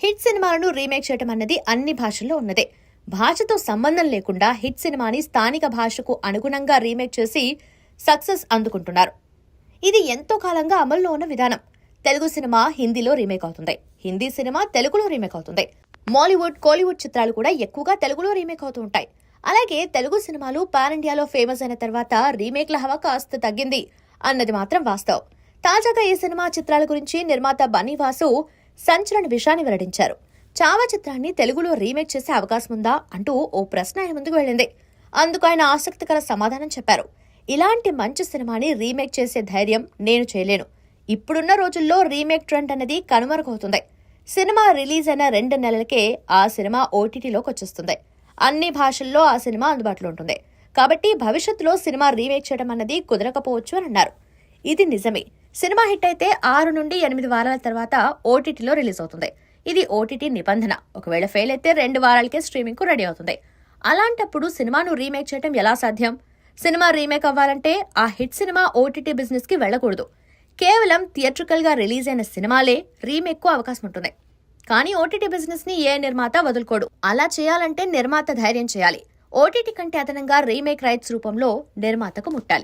Hit సినిమాలను remake చేయడం అన్నది అన్ని భాషల్లో ఉన్నదే. భాషతో సంబంధం లేకుండా హిట్ సినిమాని స్థానిక భాషకు అనుగుణంగా రీమేక్ చేసి సక్సెస్ అందుకుంటున్నారు. ఇది ఎంతో కాలంగా అమల్లో ఉన్న విధానం. తెలుగు సినిమా హిందీలో రీమేక్ అవుతుంది, హిందీ సినిమా తెలుగులో రీమేక్ అవుతుంది. మాలీవుడ్, కోలీవుడ్ చిత్రాలు కూడా ఎక్కువగా తెలుగులో రీమేక్ అవుతూ ఉంటాయి. అలాగే తెలుగు సినిమాలు పాన్ ఇండియాలో ఫేమస్ అయిన తర్వాత రీమేక్ల హవా కాస్త తగ్గింది అన్నది మాత్రం వాస్తవం. తాజాగా ఈ సినిమా చిత్రాల గురించి నిర్మాత బన్నీవాసు సంచలన విషయాన్ని వెల్లడించారు. చావా చిత్రాన్ని తెలుగులో రీమేక్ చేసే అవకాశం ఉందా అంటూ ఓ ప్రశ్న ఆయన ముందుకు వెళ్ళింది. అందుకు ఆయన ఆసక్తికర సమాధానం చెప్పారు. ఇలాంటి మంచి సినిమాని రీమేక్ చేసే ధైర్యం నేను చేయలేను. ఇప్పుడున్న రోజుల్లో రీమేక్ ట్రెండ్ అనేది కనుమరుగవుతుంది. సినిమా రిలీజ్ అయిన 2 నెలలకే ఆ సినిమా ఓటీటీలోకి వచ్చేస్తుంది. అన్ని భాషల్లో ఆ సినిమా అందుబాటులో ఉంటుంది. కాబట్టి భవిష్యత్తులో సినిమా రీమేక్ చేయడం అన్నది కుదరకపోవచ్చు అని అన్నారు. ఇది నిజమే. సినిమా హిట్ అయితే 6 నుండి 8 వారాల తర్వాత ఓటీటీలో రిలీజ్ అవుతుంది. ఇది ఓటీటీ నిబంధన. ఒకవేళ ఫెయిల్ అయితే 2 వారాలకే స్ట్రీమింగ్ కు రెడీ అవుతుంది. అలాంటప్పుడు సినిమాను రీమేక్ చేయడం ఎలా సాధ్యం? సినిమా రీమేక్ అవ్వాలంటే ఆ హిట్ సినిమా ఓటీటీ బిజినెస్ కి వెళ్లకూడదు. కేవలం థియేట్రికల్ గా రిలీజ్ అయిన సినిమాలే రీమేక్ కు అవకాశం ఉంటుంది. కానీ ఓటీటీ బిజినెస్ ని ఏ నిర్మాత వదులుకోడు. అలా చేయాలంటే నిర్మాత ధైర్యం చేయాలి. ఓటీటీ కంటే అదనంగా రీమేక్ రైట్స్ రూపంలో నిర్మాతకు ముట్టాలి.